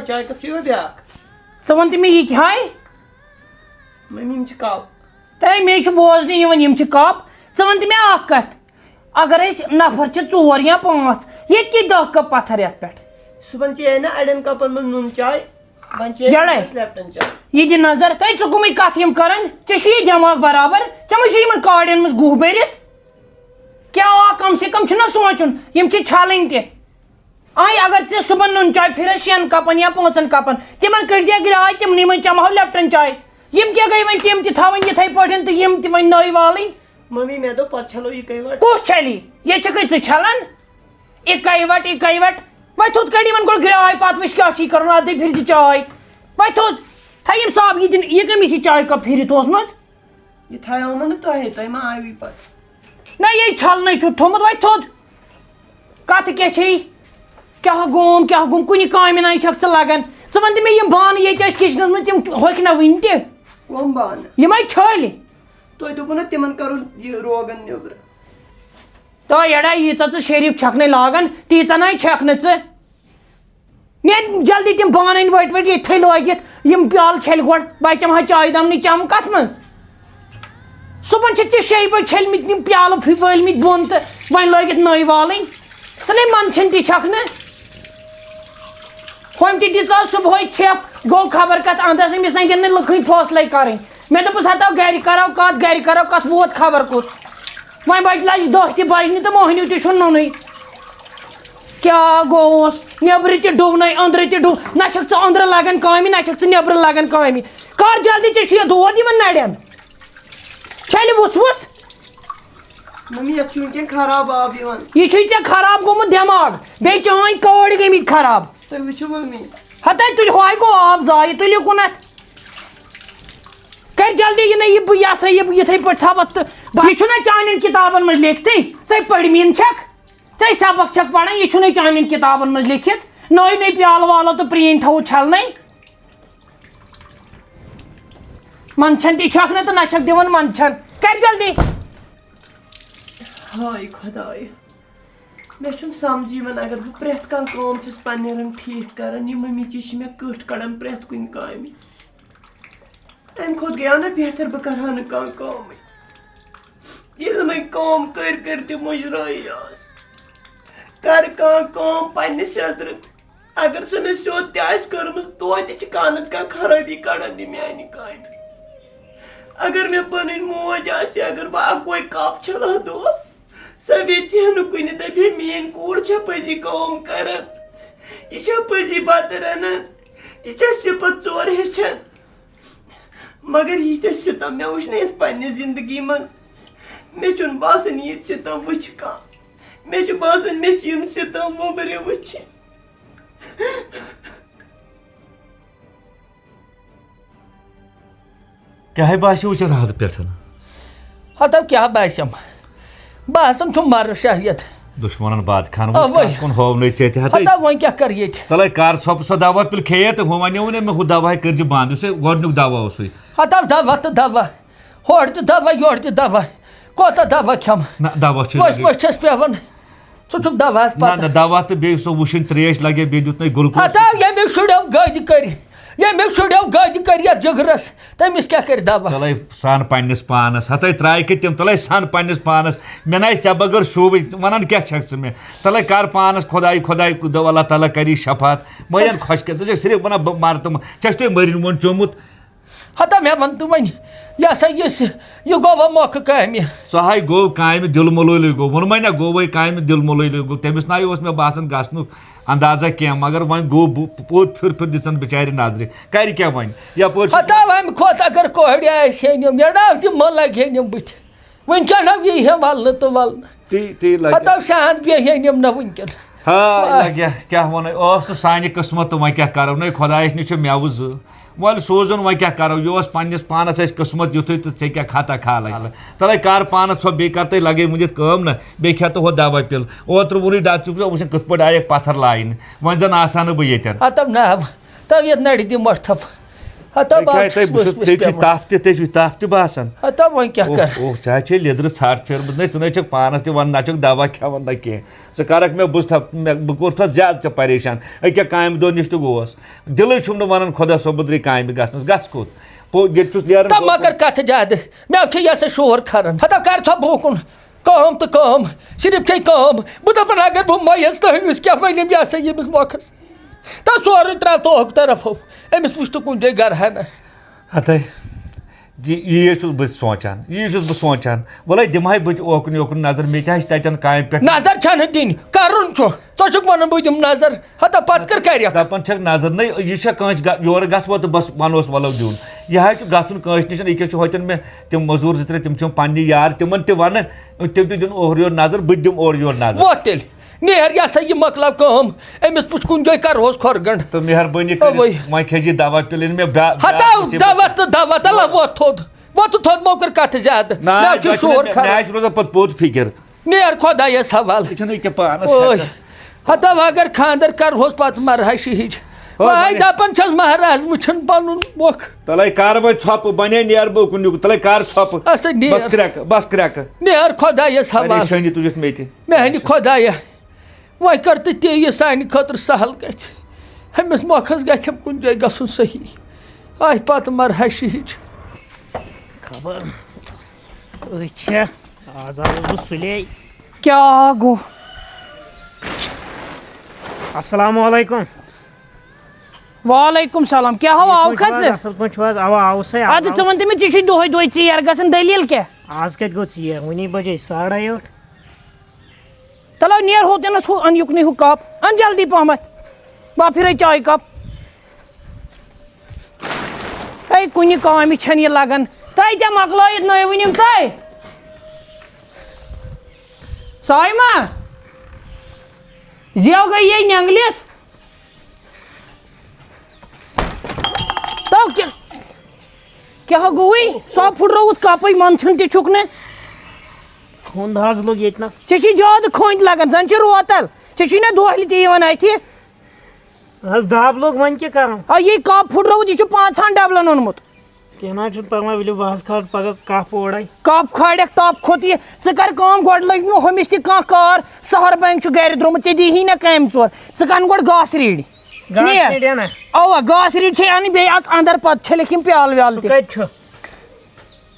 چائے کپ چھ بیاکھ ژٕ وَن تہٕ مےٚ یہِ کیٛاہ ممی یِم چھِ کپ تۄہہِ مے چھُ بوزنہٕ یِوان یِم چھِ کپ ژٕ وَن تہٕ مےٚ اکھ کتھ اگر أسۍ نفر چھِ 4 یا 5 ییٚتہِ کیٛاہ 10 کپ پتھر یتھ پٮ۪ٹھ صُبحن چیٚیے نا اڑٮ۪ن کپن منٛز نُن چاے وۄنۍ چیٚیے لیپٹن چاے یہِ دِ نظر تۄہہِ ژٕ کٕمٕے کتھ یِم کران ژےٚ چھُ یہِ دٮ۪ماغ برابر ژےٚ ما چھُ یِمن کاڑٮ۪ن منٛز گُہہ بٔرِتھ کیٛاہ کم سے کم چھُنہ سونٛچُن یِم چھِ چھلٕنۍ تہِ اگر ژےٚ صُبحن نُن چاے پھِرَس 6 کپن یا 5 کپن تِمن کٔڑۍ گراے تِمنٕے منٛز چمہو لیپٹن چاے یِم کیٛاہ گٔے وۄنۍ تِم تہِ تھاوٕنۍ یِتھٕے پٲٹھۍ تہٕ یِم تہِ وۄنۍ نٔے والٕنۍ ممی مےٚ دوٚپ پتہٕ چھلو یِکے وٹ کُس چھلی ییٚتہِ چھکھٕے ژٕ چھلان اِکے وٹ وۄنۍ تھوٚد کٔڑ یِمن گۄڈٕ گراے پتہٕ وٕچھ کیٛاہ چھُے کرُن اَدٕ پھِرِ چاے وۄنۍ تھوٚد تھٲے یِم صاف یہِ کٔمِس یہِ چاے کپ پھِرِتھ اوسمُت یہِ تھایو نہٕ تۄہہِ ما آیوٕے پتہٕ نہ یہِ چھلنٕے چھُتھ تھوٚمُت وۄنۍ تھوٚد کتھ کیٛاہ چھے کیٛاہ گوم کُنہِ کامہِ ناے چھکھ ژٕ لگان ژٕ وَن تہٕ مےٚ یِم بانہٕ ییٚتہِ ٲسۍ کِچنس منٛز تِم ہوٚکھۍ نہ وٕنہِ تہِ کۄم بانہٕ یِمے چھٔلۍ تۄہہِ دوٚپوُ نا تِمن کرُن یہِ روغن نیٚبرٕ تو یڑا ییٖژاہ ژٕ شریٖف چھکنٕے لاگان تیٖژاہ نَے چھکھ نہٕ ژٕ مےٚ جلدی تِم بانہٕ أنۍ ؤٹۍ ییٚتھٕے لٲگِتھ یِم پیالہٕ چھلہِ گۄڈٕ بہٕ چمہٕ ہا چاے دمنٕے چمہٕ کتھ منٛز صُبحن چھِ ژےٚ 6 بجہِ چھٔلمٕتۍ یِم پیالہٕ وٲلمٕتۍ بۄن تہٕ وۄنۍ لٲگِتھ نٔے والٕنۍ ژٕ نے منٛدچھان تہِ چھکھ نہٕ ہُمۍ تہِ دِژ صُبحٲے ژھٮ۪پ گوٚو خبر کتھ انٛدس أمِس نَے دِن نہٕ لُکھٕے فٲصلے کرٕنۍ مےٚ دوٚپُس ہتو گرِ کرو کتھ ووت خبر کوٚت وۄنۍ بجہِ لجہِ 10 تہِ بجنہِ تہٕ موہنیوٗ تہِ چھُنہٕ نوٚنُے کیٛاہ گوٚوُس نیٚبرٕ تہِ ڈُونَے أنٛدرٕ تہِ ڈُو نہ چھکھ ژٕ أنٛدرٕ لگان کامہِ نہ چھکھ ژٕ نیٚبرٕ لگان کامہِ کر جلدی ژےٚ چھُ یہِ دود یِمن نرٮ۪ن چھلہِ وُژھ ممی یتھ چھُ وٕنکٮ۪ن خراب آب یِوان یہِ چھُے ژےٚ خراب گوٚمُت دٮ۪ماغ بیٚیہِ چٲنۍ کٲڑۍ گٔمٕتۍ خراب تُہۍ وٕچھِو ممی ہتے تُلہِ ہوے گوٚو آب ضایہِ تُلِو کُنتھ کر جلدی یہِ نہ یہِ بہٕ یہِ ہسا یہِ یِتھٕے پٲٹھۍ تھاوتھ تہٕ یہِ چھُنہ چانٮ۪ن کِتابن منٛز لیکھتٕے ژےٚ پٔرمٕنۍ چھکھ ژےٚ سبق چھکھ پران یہِ چھُنَے چانٮ۪ن کِتابن منٛز لیکھِتھ نٔے پیالہٕ والو تہٕ پرٛٲنۍ تھاوو چھلنَے منٛدچھان تہِ چھکھ نہٕ تہٕ نہ چھکھ دِوان منٛدچھان کر جلدی ہاے خۄداے مےٚ چھُنہٕ سمجھ یِوان اگر بہٕ پرٛٮ۪تھ کانٛہہ کٲم چھس پننہِ رنٛگہٕ ٹھیٖک کران یہِ ممی چی چھِ مےٚ کٔٹھ کڑان پرٛٮ۪تھ کُنہِ کامہِ امہِ کھۄتہٕ گٔیو نہ بہتر بہٕ کرٕ ہا نہٕ کانٛہہ کٲمٕے ییٚلہِ نہٕ وۄنۍ کٲم کٔرۍ تہِ مُجرٲیی ٲس کر کانٛہہ کٲم پننہِ سیٚدرٕ اگر سۄ مےٚ سیوٚد تہِ آسہِ کٔرمٕژ توتہِ چھِ کانٛہہ نتہٕ کانٛہہ خرٲبی کڑان یہِ میانہِ کامہِ اگر مےٚ پنٕنۍ موج آسہِ اگر بہٕ اکوے کپ چھلان دۄہس سۄ ویژھِ ہا نہٕ کُنہِ دپہِ ہے میٲنۍ کوٗر چھےٚ پٔزی کٲم کران یہِ چھےٚ پٔزی بتہٕ رنان یہِ چھےٚ سِپت ژور ہیٚچھان مگر ییٖتیاہ سِتم مےٚ وٕچھ نہٕ یتھ پننہِ زندگی منٛز مےٚ چھُنہٕ باسان ییٖتۍ سِتم وٕچھِ کانٛہہ مےٚ چھُ باسان مےٚ چھِ یِم سِتم وُمرِ وٕچھِنۍ کیٛاہ باسیو ژےٚ راتہٕ پٮ۪ٹھ ہتو کیٛاہ باسیم باسان چھُم مر شاہیت دُشمنن بات خان کُن ہوونٕے ژےٚ تہِ ہتا وۄنۍ کیٛاہ کر ییٚتہِ تلے کر ژھۄپہٕ سۄ دوا پِل کھیٚیے تہٕ ہُہ وَنیو نہٕ مےٚ ہُہ دوا کٔرزِ بنٛد یُس گۄڈنیُک دوا اوسُے ہتا دوا تہٕ دوا ہورٕ تہِ دوا یورٕ تہِ دوا کوتاہ دوا کھٮ۪مہٕ نہ دوا چھُ ؤسۍ ؤسۍ چھس پیوان ژٕ چھُکھ دواہس نہ دوا تہٕ بیٚیہِ سۄ وٕشِنۍ تریش لگے بیٚیہِ دیُتنَے گُلکوز ہتا ییٚمیُک شُریو گٔدۍ کٔرۍ یتھ جگرس تٔمِس کیٛاہ کَرِ دوا تلے سن پننِس پانس ہتے ترٛایہِ کہِ تِم تلے سن پننِس پانس مےٚ نَے ژےٚ بغٲر شوٗبٕے ونان کیٛاہ چھکھ ژٕ مےٚ تلے کر پانس خۄداے دۄپ اللہ تعالیٰ کری شفات مٲلین خۄش کر ژٕ چھکھ صرف ونان بہٕ مرٕ تہٕ ژےٚ چھُ تۄہہِ مٔرِنۍ ووٚن چومُت ہتا مےٚ وَن تہٕ وۄنۍ یہِ ہسا یہِ گوٚو وۄنۍ موقعہٕ کامہِ سۄ ہاے گوٚو کامہِ دِل ملٲلی گوٚو ووٚنمَے نہ گوٚوے کامہِ دِل ملٲلی گوٚو تٔمِس ناے اوس مےٚ باسان گژھنُک اندازہ کینٛہہ مگر وۄنۍ گوٚو پوٚت پھِر دِژن بِچارِ نظرِ کرِ کیٛاہ وۄنۍ یپٲرۍ ہتا اَمہِ کھۄتہٕ اگر کورِ آسہِ ہے نیُن یڑا تِمو لگہِ ہے نِم بٕتھِ وٕنکٮ۪ن یی ہے ولنہٕ تہٕ ولنہٕ ہتا شانت بیٚیہِ ہے نِم نہ وٕنکٮ۪ن ہا کیٛاہ وَنو ٲس نہٕ سانہِ قٕسمت تہٕ وۄنۍ کیٛاہ کرو نے خۄدایَس نِش چھِ مٮ۪وٕ زٕ وۄلۍ سوزُن وۄنۍ کیٛاہ کرو یہِ اوس پننِس پانس اَسہِ قٕسمت یُتھُے تہٕ ژےٚ کیٛاہ خطا کھالے تلے کر پانس ژھۄ بیٚیہِ کر تُہۍ لگے مُدِتھ کٲم نہ بیٚیہِ کھٮ۪تہٕ ہُہ دوا پِل اوترٕ ووٚنُے ڈاکٹر وٕچھن کِتھ پٲٹھۍ آیکھ پتھر لاینہٕ وۄنۍ زن آسان نہٕ بہٕ ییٚتٮ۪ن ہتم نہ تو یتھ نرِ دِ مۄٹھ تھپ ہتا بات تف تہ باسان ہتا وۄنۍ کیٛاہ کر چاہے چھ لیدر ژھٹ پھیرمت نہ ژٕ چھکھ پانس تہ ون نہ چھکھ دوا کھٮ۪وان نہ کینٛہہ ژٕ کرکھ مےٚ بہٕ کوٚرتھس زیادٕ ژےٚ پریشان أکیاہ کامہِ دۄہ نِش تہِ گوس دِلٕے چھُم نہٕ ونان خۄدا صٲبُدرٕے کامہِ گژھنس گژھ کوٚت ییٚتہِ چھُس نیران مگر کتھ زیادٕ مےٚ چھِ یہِ ہسا شور کھران ہتا کر ژٕ برونٛہہ کُن کٲم تہٕ کٲم صرف چھے کٲم بہٕ دپان اگر بہٕ مۄیس تہٕ أمِس کیٛاہ ونِم یہِ ہسا ییٚمِس موقعس تہٕ سورُے ترٛاو توکھ طرفو أمِس وٕچھ تہٕ کُنہِ جایہِ گرٕ ہنا ہتے یی چھُس بہٕ سونٛچان وَلے دِمہے بہٕ تہِ اوکُن یوکُن نظر مےٚ تہِ آسہِ تتٮ۪ن کامہِ پٮ۪ٹھ نظر چھنہٕ دِنۍ کرُن چھُ ژٕ چھُکھ ونان بہٕ دِمہٕ نظر ہتا پتہٕ کر کرکھ دپان چھکھ نظر نٔے یہِ چھا کٲنٛسہِ یورٕ گژھو تہٕ بس ونوس ولو دیُن یہِ حظ چھُ گژھُن کٲنٛسہِ نِش ییٚکیاہ چھُ ہوتٮ۪ن مےٚ تِم مٔزوٗر زٕ ترٛےٚ تِم چھِم پننہِ یار تِمن تہِ ونہٕ تِم تہِ دِن اورٕ یورٕ نظر بہٕ تہِ دِمہٕ اورٕ یورٕ نظر ووت تیٚلہِ نیٖر یہِ ہسا یہِ مۄکلاو کٲم أمِس وٕچھ کُنہِ جایہِ کرہوس کھۄر گنٛڈ تہٕ مہربٲنی کٔرِتھ وۄنۍ کھیٚیہِ دوا پِلٕنۍ مےٚ ہتا دوا تہٕ دوا تلہ ووت تھوٚد ووتُن تھوٚد مو کر کتھ زیادٕ مےٚ چھُ شور کھران چھُ روزان پتہٕ پوٚت فِکر نیٖر خۄدایس حوالہٕ یہِ چھُنہٕ أکیاہ پانس ہتا اگر خاندر کرہوس پتہٕ مرہا شہج وۄنۍ دپان چھس مہراز وٕچھن پنُن مۄکھ تلے کر وۄنۍ ژھۄپہٕ بنے نیر بہٕ کُن تلے کر ژھۄپہٕ ہسا نیٖر بس کرٛٮ۪کہٕ نیٖر خۄدایس حوالہٕ پریشٲنی تُجِتھ مےٚ تہِ میانہِ خۄدایا وۄنۍ کر تہٕ تی یہِ سانہِ خٲطرٕ سہل گژھِ أمِس مۄکھس گژھٮ۪م کُنہِ جایہِ گژھُن صحیح آے پتہٕ مرہا شہج خبر اچھا آز آوُس بہٕ سُلے کیٛاہ گوٚو السلام علیکم وعلیکم السلام کیٛاہ ہو آو کھژ اصل پٲٹھۍ چھِو حظ اوا آوُسے ادٕ ژٕ وَن تہٕ مےٚ ژےٚ چھُے دۄہے دۄہے ژیر گژھان دٔلیٖل کیٛاہ آز کتہِ گوٚو ژیر وُنی بجے 8:30 تلو نیر ہوتٮ۪نس ہُہ ان یُکنُے ہُہ کپ ان جلدی پہمتھ با پھِرے چاے کپ ہے کُنہِ کامہِ چھنہٕ یہِ لگان تۄہہِ ژےٚ مۄکلٲیِتھ نٔے ؤنِم تۄہہِ سایما زیو گٔے یے نینٛگلِتھ تو کیٛاہ گوٚوُے سۄ پھُٹرووُتھ کپٕے منٛدچھُن تہِ چھُکھ نہٕ ہُنٛد حظ لوٚگ ییٚتنس ژےٚ چھِ زیادٕ کھٔنٛدۍ لگان زن چھِ روتل ژےٚ چھُے نہ دۄہلہِ تہِ یِوان اَتھِ حظ دب لوٚگ وۄنۍ کیٛاہ کرُن یہِ کپ پھُٹرووُتھ یہِ چھُ 5 ڈبلن اوٚنمُت کینٛہہ نہ حظ چھُنہٕ پرواے ؤلِو بہٕ حظ کھالہٕ پگہہ کپ اورے کپ کھالکھ تپ کھوٚت یہِ ژٕ کر کٲم گۄڈٕ لٔگۍ نہٕ ہُمِس تہِ کانٛہہ کار سہر بنٛگ چھُ گرِ درٛامُت ژےٚ دیٖہی نہ کامہِ ژور ژٕ کن گۄڈٕ گاسہٕ ریٖڈ اوا گاسہٕ ریٖڈ چھے اَنٕنۍ بیٚیہِ اژ انٛدر پتہٕ چھٔلِکھ یِم پیالہٕ ویالہٕ تہِ کتہِ چھُ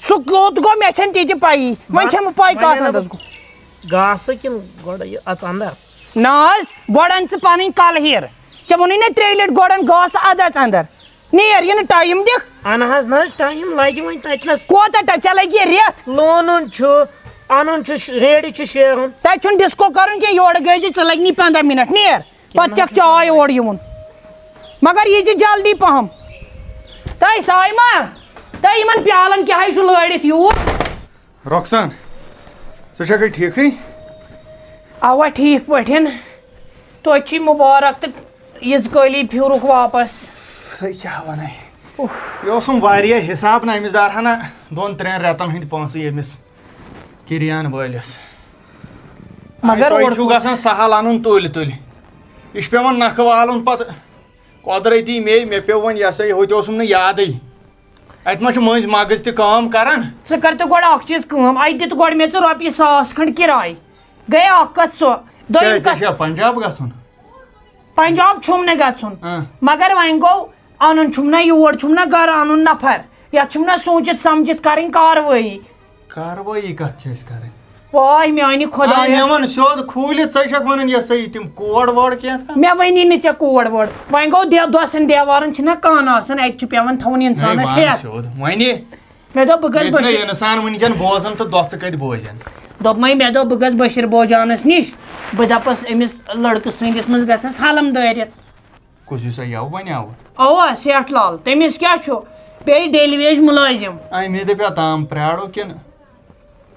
سُہ کوٚت گوٚو مےٚ چھنہٕ تہِ پَیی وۄنۍ چھےٚ مےٚ پاے کتھ انٛدس گوٚو گاسہٕ کِنہٕ گۄڈٕ یہِ اژ انٛدر نہ حظ گۄڈٕ اَن ژٕ پنٕنۍ کلہٕ ہیر ژےٚ ووٚنُے نہ 3 لٹہِ گۄڈٕ اَن گاسہٕ اَدٕ اژ انٛدر نیر یہِ نہٕ ٹایم دِکھ اَنہٕ حظ نہ حظ ٹایم لگہِ وۄنۍ تتنس کوتاہ ٹایم ژےٚ لگہِ رٮ۪تھ لونُن چھُ اَنُن چھُ ریڈِ چھُ شیرُن تتہِ چھُنہٕ ڈِسکو کرُن کینٛہہ یورٕ گٔے زِ ژٕ لگنی 15 مِنٹ نیر پتہٕ چکھ چاے اورٕ یِوُن مگر یہِ زِ جلدی پہم تۄہہِ سایما تۄہہِ یِمن پیالن کیٛاہ چھُ لٲڑِتھ یوٗت رۄخسان ژٕ چھکھے ٹھیٖکھٕے اوا ٹھیٖک پٲٹھۍ توتہِ چھُے مُبارک تہٕ یِژ کٲلی پھیوٗرُکھ واپس سُے کیٛاہ وَنَے یہِ اوسُم واریاہ حِساب نہٕ أمِس دار ہنا 2-3 رٮ۪تن ہٕنٛدۍ پونٛسہٕ ییٚمِس کِریان وٲلِس مگر تۄہہِ چھُو گژھان سہل اَنُن تُلۍ تُلۍ یہِ چھُ پیٚوان نکھٕ والُن پتہٕ قۄدرٔتی مےٚ پیوٚو وۄنۍ یہِ ہسا یہِ ہوٚتہِ اوسُم نہٕ یادٕے اَتہِ ما چھُ مٔنٛزۍ مغٕز تہِ کٲم کران ژٕ کر تہٕ گۄڈٕ اکھ چیٖز کٲم اَتہِ دِتہٕ گۄڈٕ مےٚ ژٕ رۄپیہِ 1,000 کھنٛڈ کِراے گٔے اکھ کتھ سۄ دوٚیِم کتھ چھا پنجاب گژھُن پنجاب چھُم نہٕ گژھُن مگر وۄنۍ گوٚو اَنُن چھُم نہ یور چھُم نہ گرٕ اَنُن نفر یتھ چھُم نہ سوٗنٛچِتھ سمجھِتھ کرٕنۍ کاروٲیی کاروٲیی کتھ چھِ أسۍ کرٕنۍ واے میانہِ خۄدایا مےٚ وَن سیوٚد کھوٗلِتھ ژٕ چھکھ ونان یہِ ہسا یہِ تِم کوڑ ووڑ کینٛہہ مےٚ وَنی نہٕ ژےٚ کوڑ ووڑ وۄنۍ گوٚو دۄسن دیوارن چھِنہ کان آسان اَتہِ چھُ پیٚوان تھاوُن اِنسانس ہیٚس وۄنۍ مےٚ دوٚپ بہٕ گژھٕ بٔشیٖر اِنسان وٕنکیٚن بوزان تہٕ دۄہ ژٕ کتہِ بوزن دوٚپمَے مےٚ دوٚپ بہٕ گژھٕ بٔشیٖر بوجانس نِش بہٕ دپس أمِس لڑکہٕ سٕنٛدِس منٛز گژھس حلم دٲرِتھ کُس یُس یَوٕ بنیٛاوٕ اوا سٮ۪ٹھ لال تٔمِس کیٛاہ چھُ بیٚیہِ ڈیلی ویج مُلٲزِم مےٚ دپیٛاو تام پرٛارو کِنہٕ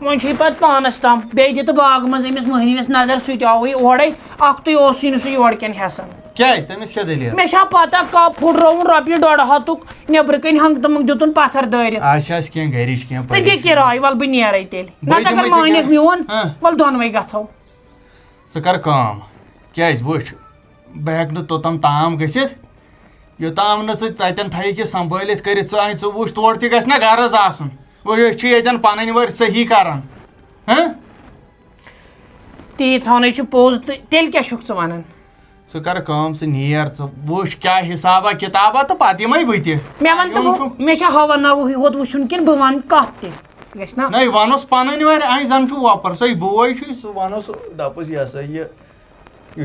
وۄنۍ چھُے پتہٕ پانس تام بیٚیہِ دِتہٕ باغہٕ منٛز أمِس مٔہنِوِس نظر سُہ تہِ آوٕے اورے اکھتُے اوسُے نہٕ سُہ یورٕ کٮ۪ن ہٮ۪سان کیٛازِ تٔمِس کیٛاہ دٔلیٖل مےٚ چھا پتہ کپ پھُٹرووُن رۄپیہِ 150 نیبرٕ کَنۍ ہنٛگہٕ تہٕ منٛگہٕ دِتُن پتھر دٲرِتھ آسہِ کینٛہہ گرِچ کینٛہہ تہٕ دِ کِراے وَلہٕ بہٕ نیرے تیٚلہِ نتہٕ اگر مٲنِکھ میون وَلہٕ دۄنوَے گژھو ژٕ کر کٲم کیٛازِ وٕچھ بہٕ ہٮ۪کہٕ نہٕ توٚتام تام گٔژھِتھ یوتام نہٕ ژٕ تَتٮ۪ن تھایکھ یہِ سنبھٲلِتھ کٔرِتھ ژٕ وٕچھ تورٕ تہِ گژھِ نا غرض آسُن أسۍ چھِ ییٚتٮ۪ن پنٕنۍ وٲرۍ صحیح کران تیٖژ ہَنٕے چھُ پوٚز تہٕ تیٚلہِ کیٛاہ چھُکھ ژٕ وَنان ژٕ کر کٲم ژٕ نیر ژٕ وٕچھ کیٛاہ حسابا کِتابا تہٕ پتہٕ یِمے بہٕ تہِ مےٚ وَن تہٕ مےٚ چھا ہوا نَوٕے ہوت وٕچھُن کِنہٕ بہٕ وَنہٕ کَتھ تہِ گژھِ نا نَے وَنوس پنٕنۍ وٲرۍ اَسہِ زن چھُ وۄپر سُے بوے چھُے سُہ وَنوس دَپُس یہِ ہسا یہِ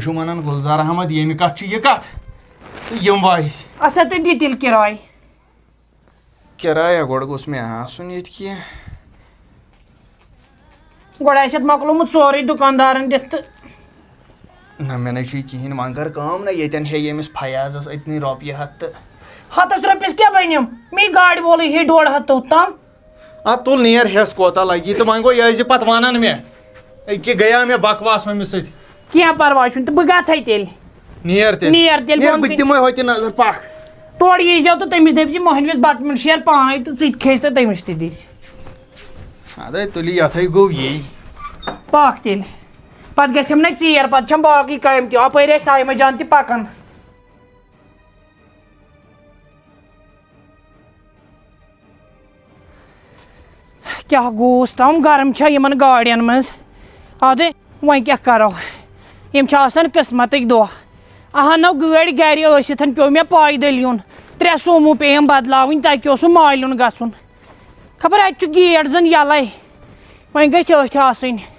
چھُ وَنان گُلزار احمد ییٚمہِ کَتھ چھِ یہِ کَتھ تہٕ یِم وایِس اَسا تہٕ دِ تیٚلہِ کِراے کِرایا گۄڈٕ گوٚژھ مےٚ آسُن ییٚتہِ کینٛہہ گۄڈٕ آسہِ اَتھ مۄکلومُت سورُے دُکاندارَن دِتھ تہٕ نہ مےٚ نَے چھُے کِہیٖنۍ وۄنۍ کر کٲم نا ییٚتٮ۪ن ہے ییٚمِس فیاضس أتنٕے رۄپیہِ ہَتھ تہٕ ہَتَس رۄپیَس کیٛاہ بَنیٚم مے گاڑِ وولٕے ہے 1.5 توٚتام اَدٕ تُل نیر ہٮ۪س کوتاہ لگی تہٕ وۄنۍ گوٚو یہِ ٲسۍ زِ پتہٕ وَنان مےٚ أکہِ گٔیاو مےٚ بکواس ہُمِس سۭتۍ کینٛہہ پرواے چھُنہٕ تہٕ بہٕ گژھَے تیٚلہِ نیر تیٚلہِ بہٕ تہِ دِمے ہوتہِ نظر پکھ تورٕ ییٖزیو تہٕ تٔمِس دٔپۍ زِ مۄہنوِس بتہٕ میوٚنٛڈ شیر پانے تہٕ ژٕ تہِ کھیٚیہِ تہٕ تٔمِس تہِ دِژ اَدے تُلہِ یَتھٕے گوٚو یی پاکھ تیٚلہِ پتہٕ گژھٮ۪م نَے ژیر پتہٕ چھَم باقٕے کامہِ تہِ اَپٲرۍ ٲسۍ سایمہ جان تہِ پکان کیٛاہ گوس تام گرم چھا یِمن گاڑٮ۪ن منٛز اَدٕ وۄنۍ کیٛاہ کرو یِم چھِ آسان قٕسمتٕکۍ دۄہ اَہنو گٲڑۍ گرِ ٲسِتھ پیوٚو مےٚ پایدٔلۍ یُن 3 سوموٗ پیٚیَم بدلاوٕنۍ تَتہِ اوسُم مالیُن گژھُن خبر اَتہِ چھُ گیٹ زن یَلے وۄنۍ گژھِ أتھۍ آسٕنۍ